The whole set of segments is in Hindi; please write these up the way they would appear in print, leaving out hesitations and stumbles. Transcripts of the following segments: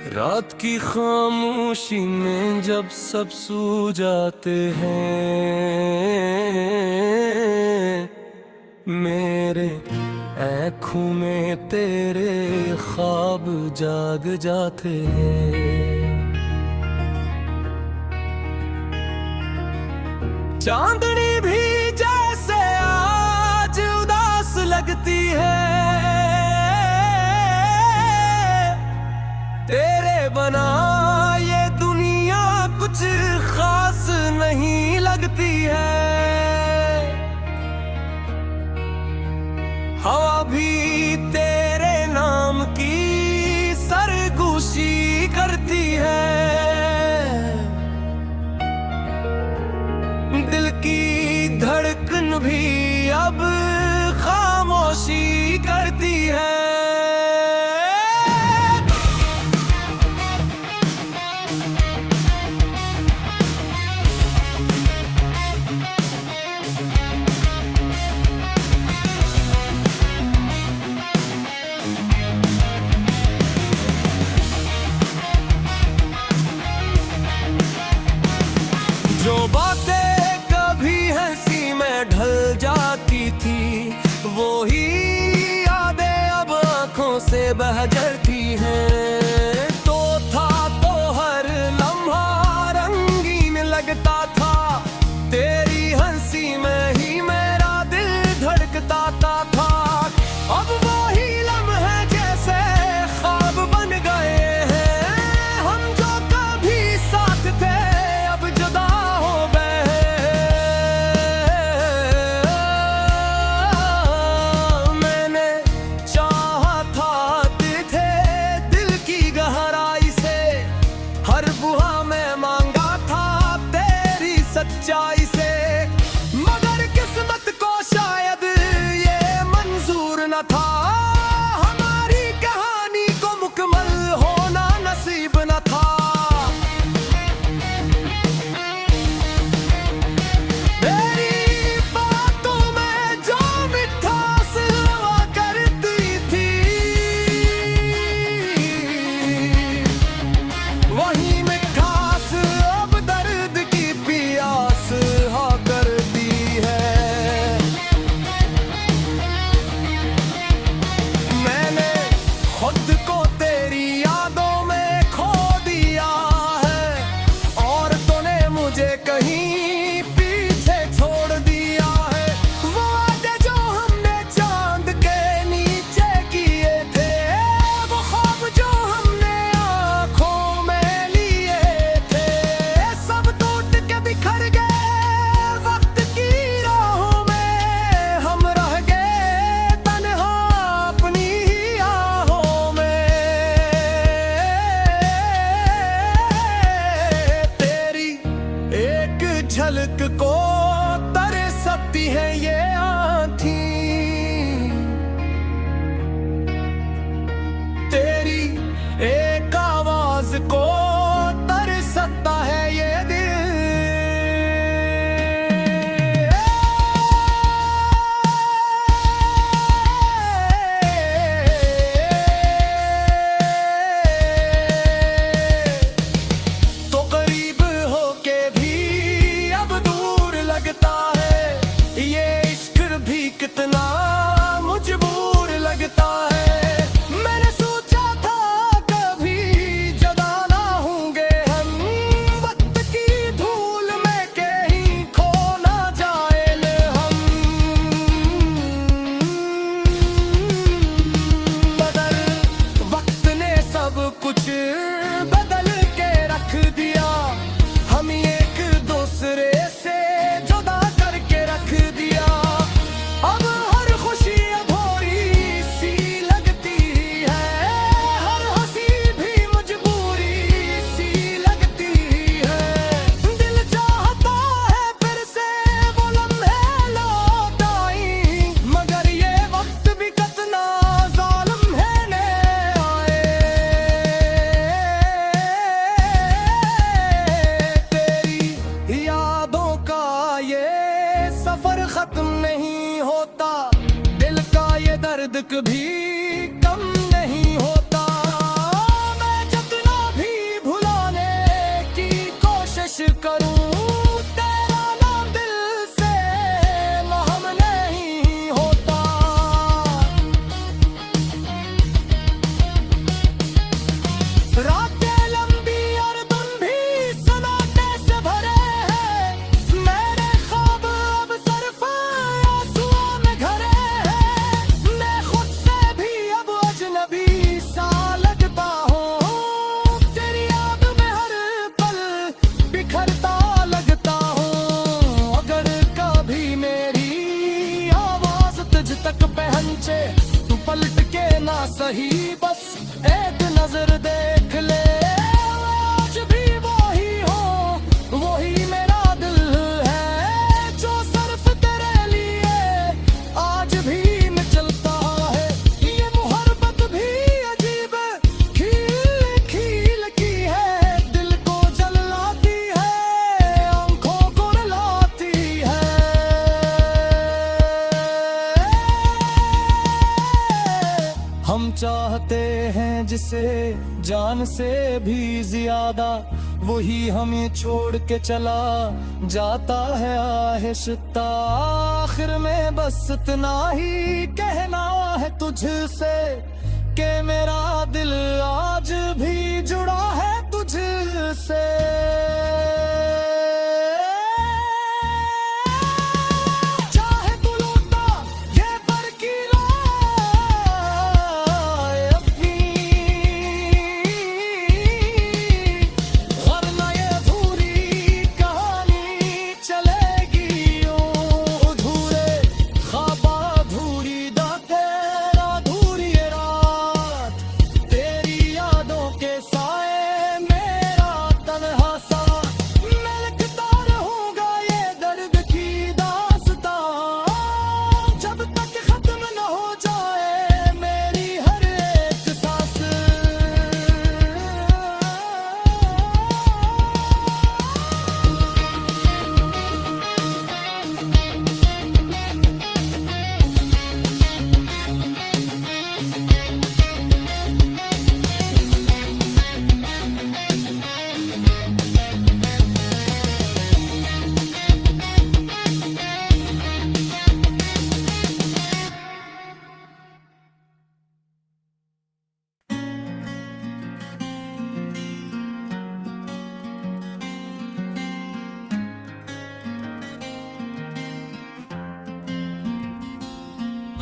रात की खामोशी में जब सब सो जाते हैं, मेरे आँखों में तेरे ख्वाब जाग जाते हैं। चांदनी भी जैसे आज उदास लगती है, तेरे बना ये दुनिया कुछ खास नहीं लगती है। हवा भी तेरे नाम की सरगोशी करती है, दिल की धड़कन भी अब खामोशी करती है। जो बातें कभी हंसी में ढल जाती थी, वो ही यादें अब आंखों से बह जाती हैं। तो था तो हर लम्हा रंगीन लगता था, तेरी हंसी में ही मेरा दिल धड़कता था। अब वही लम्हे जैसे ख्वाब बन गए हैं, हम जो कभी साथ थे अब जुदा हो गए। मैंने चाहा था तुझे दिल की गहराई से, हर बुआ में मांगा था तेरी सच्चाई से, मगर किस्मत को शायद ये मंजूर न था, हमारी कहानी को मुकम्मल होना नसीब न था। तेरी बातों में जो मिठास हुआ करती थी, वही मिठास अब दर्द की प्यास हा करती है। मैंने खुद को तेरी यादों में खो दिया है, और तूने मुझे कहीं पीछे छोड़ दिया है। वो वादे जो हमने चांद के नीचे किए थे, वो ख्वाब जो हमने आंखों में लिए थे, सब टूट के बिखर गए वक्त की राहों में। हम रह गए तन्हा अपनी ही आहों में। तेरी एक झलक को तरसती है ये आँखें, तेरी एक आवाज को तरसता है ये दिल। तो करीब होके भी अब दूर से, जान से भी ज्यादा वही हमें छोड़ के चला जाता है आहिस्ता। आखिर में बस इतना ही कहना है तुझसे कि मेरा दिल आज भी जुड़ा है तुझसे। चाहे तू लौटा ये बरकी राह अपनी, वरना ये अधूरी कहानी चलेगी यूं। अधूरे ख्वाब अधूरी बातें अधूरी ये रात, तेरी यादों के साए मेरा तन्हा सा। मैं लिखता रहूंगा ये दर्द की दास्तां, जब तक खत्म न हो जाए मेरी हर एक सांस।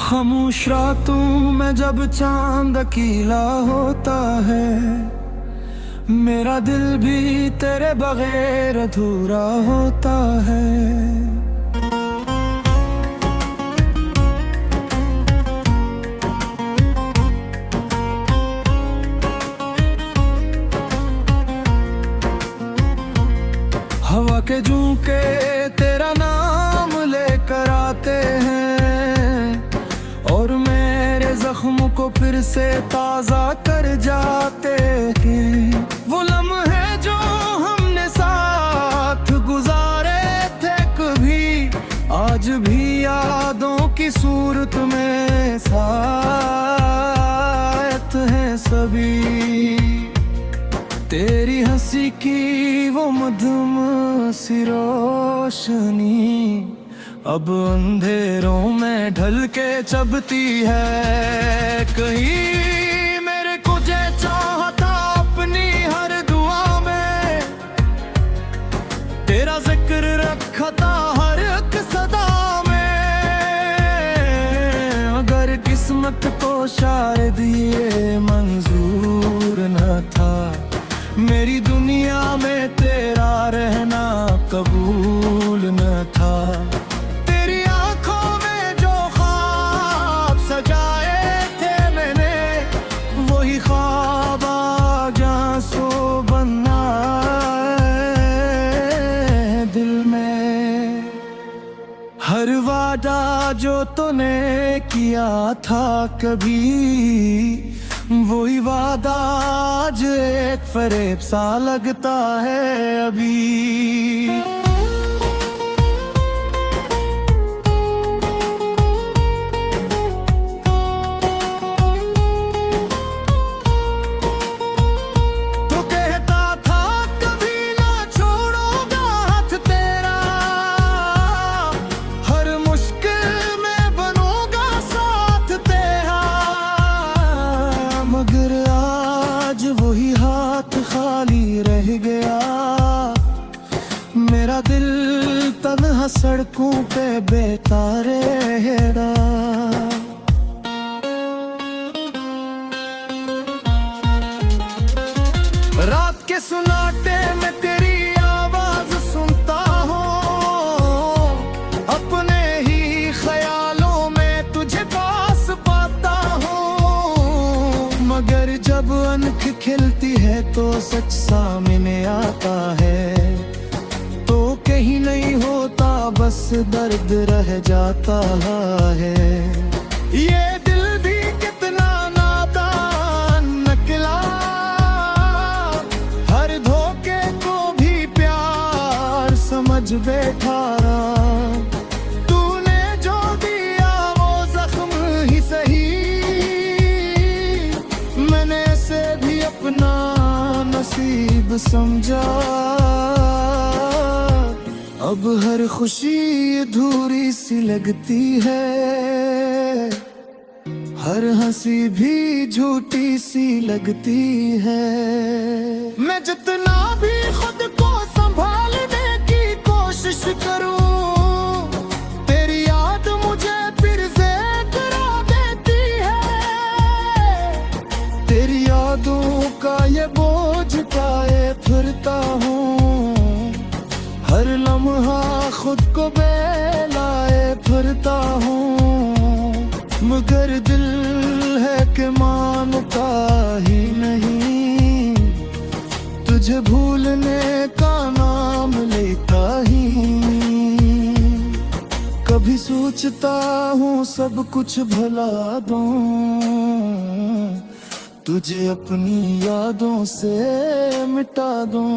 खामोश रातों में जब चांद अकेला होता है, मेरा दिल भी तेरे बगैर अधूरा होता है। हवा के झोंके तेरा नाम लेकर आते हैं और मेरे जख्म को फिर से ताजा कर जाते हैं। वो लम्हे जो हमने साथ गुजारे थे कभी, आज भी यादों की सूरत में साथ हैं सभी। तेरी हंसी की वो मधुम सी रोशनी अब अंधेरों में ढल के चबती है। कहीं मेरे को जे चाहता अपनी हर दुआ में, तेरा जिक्र रखा था हर एक सदा में। अगर किस्मत को शायद ये मंजूर न था, मेरी दुनिया में तेरा रहना कबूल न था। तेरी आंखों में जो ख्वाब सजाए थे मैंने, वही ख्वाब आज आंसू बनना है दिल में। हर वादा जो तूने किया था कभी, वही वादा आज एक फरेब सा लगता है अभी। तो कहता था कभी ना छोड़ूंगा हाथ तेरा, हर मुश्किल में बनूंगा साथ तेरा। मगर आज वही हाथ खाली रह गया, मेरा दिल तन्हा सड़कों पे बेतारे हेड़ा। रात के सुनाटे में तेरी आवाज सुनता हूँ, अपने ही ख्यालों में तुझे पास पाता हूँ। मगर जब अनख खिलती है तो सच सामने आता है, तो कहीं नहीं होता बस दर्द रह जाता है। ये दिल भी कितना नादान निकला, हर धोखे को भी प्यार समझ बैठा। तूने जो दिया वो जख्म ही सही, मैंने से नसीब समझा। अब हर खुशी अधूरी सी लगती है, हर हंसी भी झूठी सी लगती है। मैं जितना भी खुद को संभालने की कोशिश करूं, तेरी याद मुझे फिर से करा देती है। तेरी यादों का ये बोझ उठाए फिरता हूँ, हर लम्हा खुद को बेलाए फिरता हूँ। मगर दिल है कि मानता ही नहीं, तुझे भूलने का नाम लेता ही। कभी सोचता हूँ सब कुछ भुला दूं, तुझे अपनी यादों से मिटा दूं।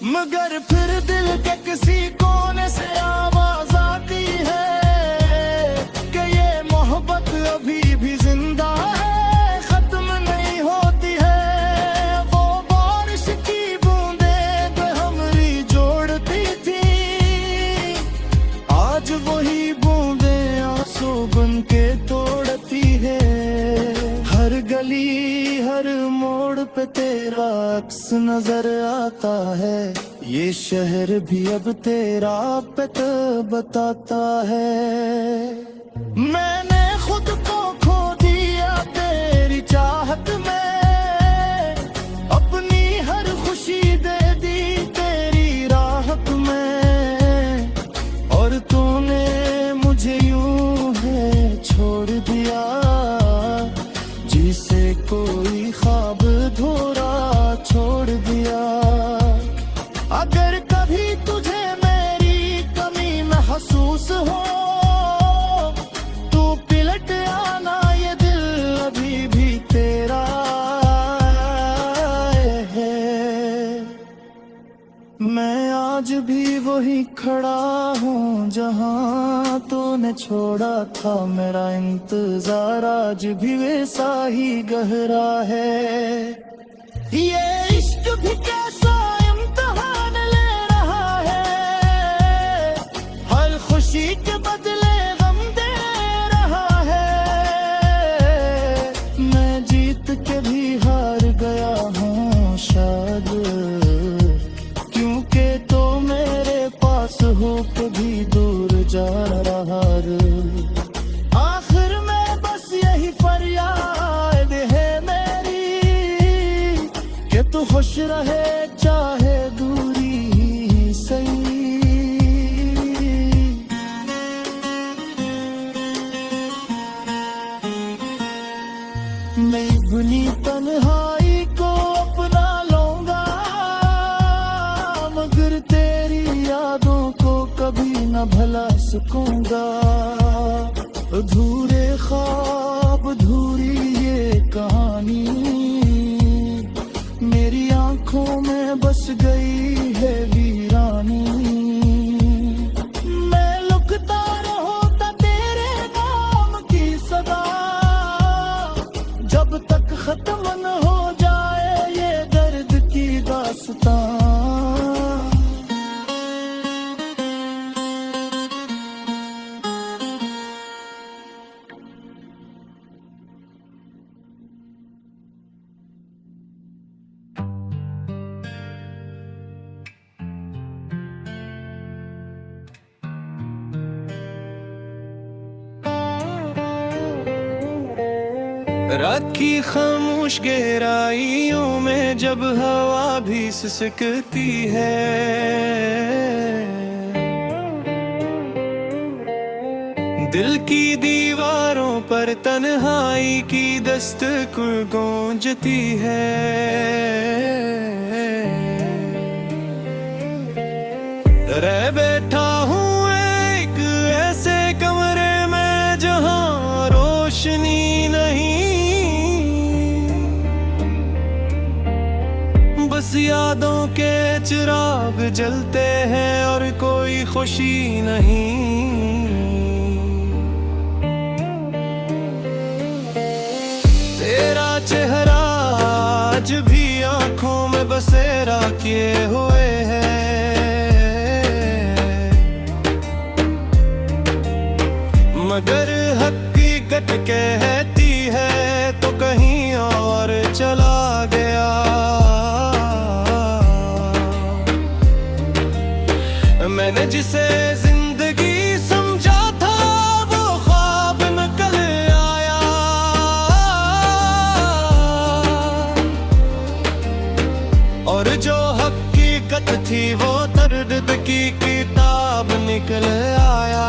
मगर फिर दिल के किसी कोने से आवाज आती है कि ये मोहब्बत अभी भी जिंदा है, खत्म नहीं होती है। वो बारिश की बूंदें जो हमारी जोड़ती थी, आज वही बूंदें आंसू बन के तोड़ती है। हर गली हर मोड़ पे तेरा अक्स नजर आता है, ये शहर भी अब तेरा पता बताता है। मैंने खुद को खो दिया तेरी चाहत में, अपनी हर खुशी दे दी तेरी राहत में। और तूने मुझे यूं है छोड़ दिया, जिसे कोई ख्वाब धोरा छोड़ दिया। अगर कभी तुझे मेरी कमी महसूस हो, तू पिलट आना, ये दिल अभी भी तेरा है। मैं आज भी वही खड़ा हूँ जहाँ तूने छोड़ा था। मेरा इंतजार आज भी वैसा ही गहरा है। ये इश्क भी कैसा इम्तिहान ले रहा है, हर खुशी के बदले गम दे रहा है। मैं जीत के भी हार गया हूँ शायद, क्योंकि तो मेरे पास हो के भी दूर जा रहा है। आखिर में बस यही फरियाद है मेरी कि तू खुश रहे चाहे दूरी ही सही। मैं भुली तन्हाई को अपना लूंगा, मगर तेरी यादों को कभी न भुला सकूंगा। अधूरे ख्वाब अधूरी ये कहानी, मेरी आंखों में बस गई है वीरानी। मैं लुकता रहूंगा तेरे नाम की सदा, जब तक खत्म न हो जाए ये दर्द की दास्तां। रात की खामोश गहराइयों में जब हवा भी सिसकती है, दिल की दीवारों पर तन्हाई की दस्तक गूंजती है। रह बैठा हूँ एक ऐसे कमरे में जहाँ रोशनी नहीं, बस यादों के चिराग जलते हैं और कोई खुशी नहीं। तेरा चेहरा आज भी किए हुए हैं, मगर हकीकत कहती है तो कहीं और चला गया। मैंने जिसे जिंदगी समझा था वो ख्वाब निकल आया, और जो हकीकत थी वो दर्द की किताब निकल आया।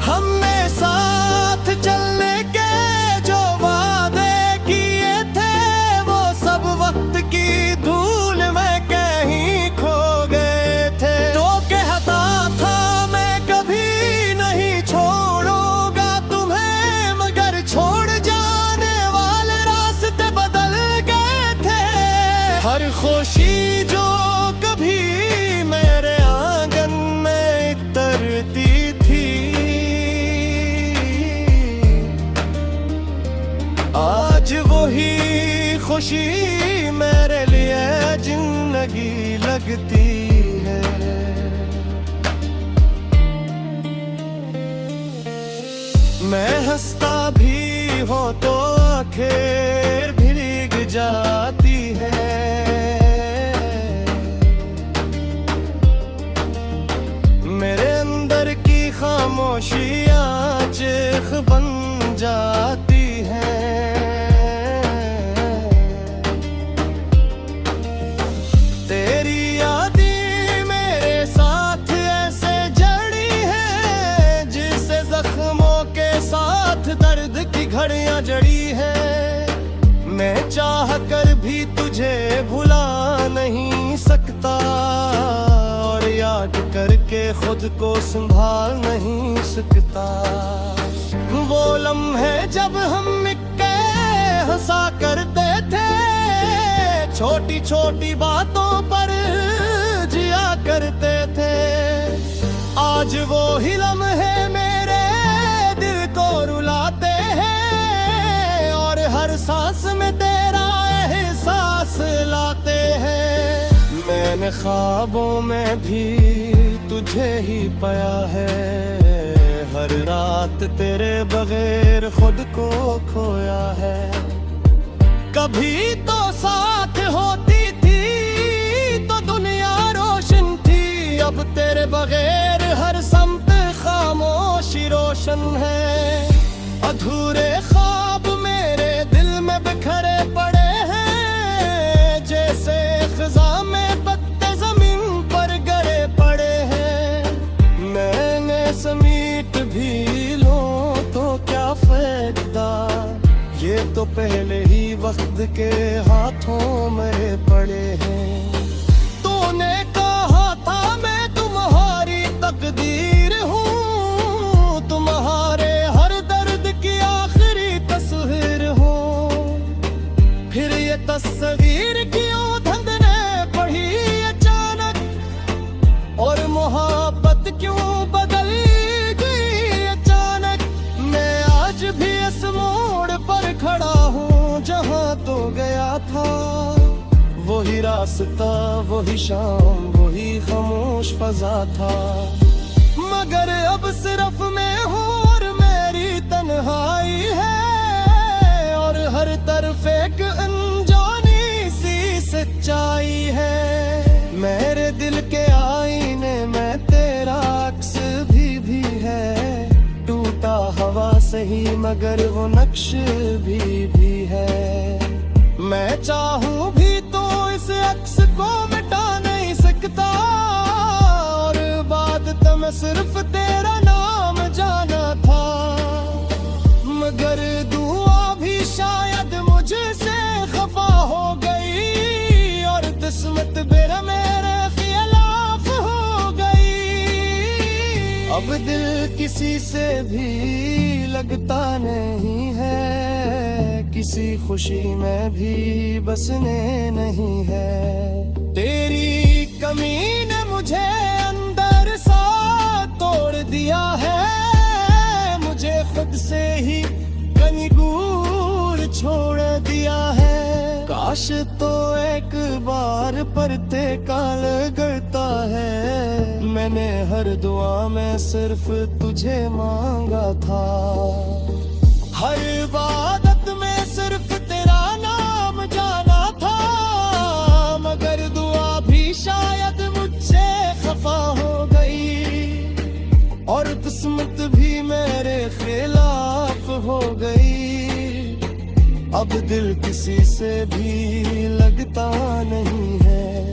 हमने साथ चलने के जो वादे किए थे वो सब वक्त की धूल में कहीं खो गए थे। तो कहता था मैं कभी नहीं छोड़ूंगा तुम्हें, मगर छोड़ जाने वाले रास्ते बदल गए थे। हर खुशी जो कभी मेरे आंगन में इतरती थी, आज वही खुशी मेरे लिए जिंदगी लगती है। मैं हंसता भी हूँ तो आंखें भीग जाती है, मेरे अंदर की खामोशियाँ चीख बन जाती है। तेरी यादें मेरे साथ ऐसे जड़ी है जिसे जख्मों के साथ दर्द की घड़ियां जड़ी है। मैं चाह कर भी तुझे भुला नहीं सकता, और याद करके खुद को संभाल नहीं सकता। वो लम्हे जब हम मिलके हंसा करते थे, छोटी छोटी बातों पर जिया करते थे। आज वो ही लम्हे मेरे दिल को रुलाते हैं, और हर सांस में तेरा एहसास लाते हैं। मैंने ख्वाबों में भी तुझे ही पाया है, हर रात तेरे बगैर खुद को खोया है। कभी तो साथ होती थी तो दुनिया रोशन थी, अब तेरे बगैर हर समत खामोशी रोशन है। अधूरे ख्वाब मेरे दिल में बिखरे पड़े हैं, जैसे खिज़ां में पत्ते जमीन पर गिरे पड़े हैं। मैंने समीट भी लूं तो क्या फायदा, ये तो पहले ही वक्त के हाथों में पड़े हैं। तूने कहा था मैं तुम्हारी तकदीर हूँ, तुम्हारे हर दर्द की आखिरी तस्वीर हूँ। फिर ये तस्वीर क्यों धंधने पड़ी अचानक, और मोहब्बत क्यों बदली गई अचानक। मैं आज भी इस मोड़ पर खड़ा हूँ जहाँ तो गया था। वही रास्ता, वही शाम, वही खामोश फजा था, मगर अब सिर्फ मैं हूँ और मेरी तन्हाई है। और हर तरफ एक अनजानी सी सच्चाई है। मेरे दिल के आईने में तेरा अक्स भी है, टूटा हवा से ही मगर वो नक्श भी है। मैं चाहूं भी तो इस अक्स को मिटा नहीं सकता, और बाद तो मैं सिर्फ तेरा नाम जाना था। मगर दुआ भी शायद मुझसे खफा हो गई, और किस्मत मेरा मेरे खिलाफ हो गई। अब दिल किसी से भी लगता नहीं है, किसी खुशी में भी बसने नहीं है। तेरी कमी ने मुझे अंदर सा तोड़ दिया है, मुझे खुद से ही कहीं दूर छोड़ दिया है। काश तो एक बार परते काल गलता है, मैंने हर दुआ में सिर्फ तुझे मांगा था। हर इबादत में सिर्फ तेरा नाम जाना था, मगर दुआ भी शायद मुझसे खफा हो गई, और किस्मत भी मेरे खिलाफ हो गई। अब दिल किसी से भी लगता नहीं है,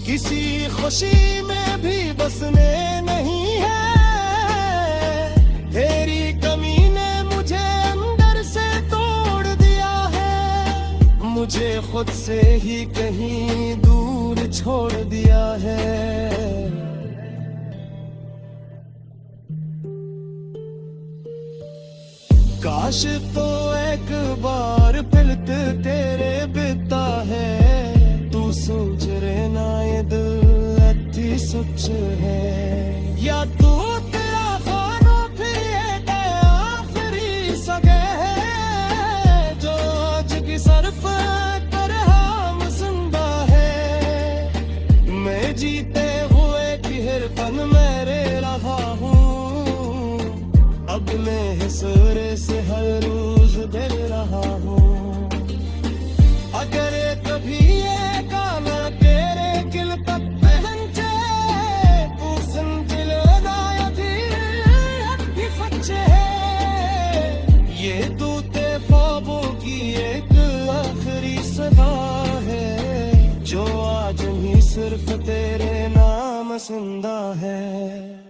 किसी खुशी में भी बसने नहीं है। तेरी कमी ने मुझे अंदर से तोड़ दिया है, मुझे खुद से ही कहीं दूर छोड़ दिया है। काश तो एक बार पिलक तेरे बिता है, तू सोच रे ना ये दिल अति सुच है, या तू तेरा खाना फिर ये आखिरी सगे है, जो आज की सरफ कर हम जिंदा है। मैं जीते हुए की हिरफन मेरे रहा हूँ, अब मैं हिसरे से हर रोज डर रहा हूँ। अगर कभी ये गाना तेरे दिल तक पहुंचे, तू समझ लेना यदि सच्चे है। ये दूते ख्वाबों की एक आखिरी सदा है, जो आज भी सिर्फ तेरे नाम जिंदा है।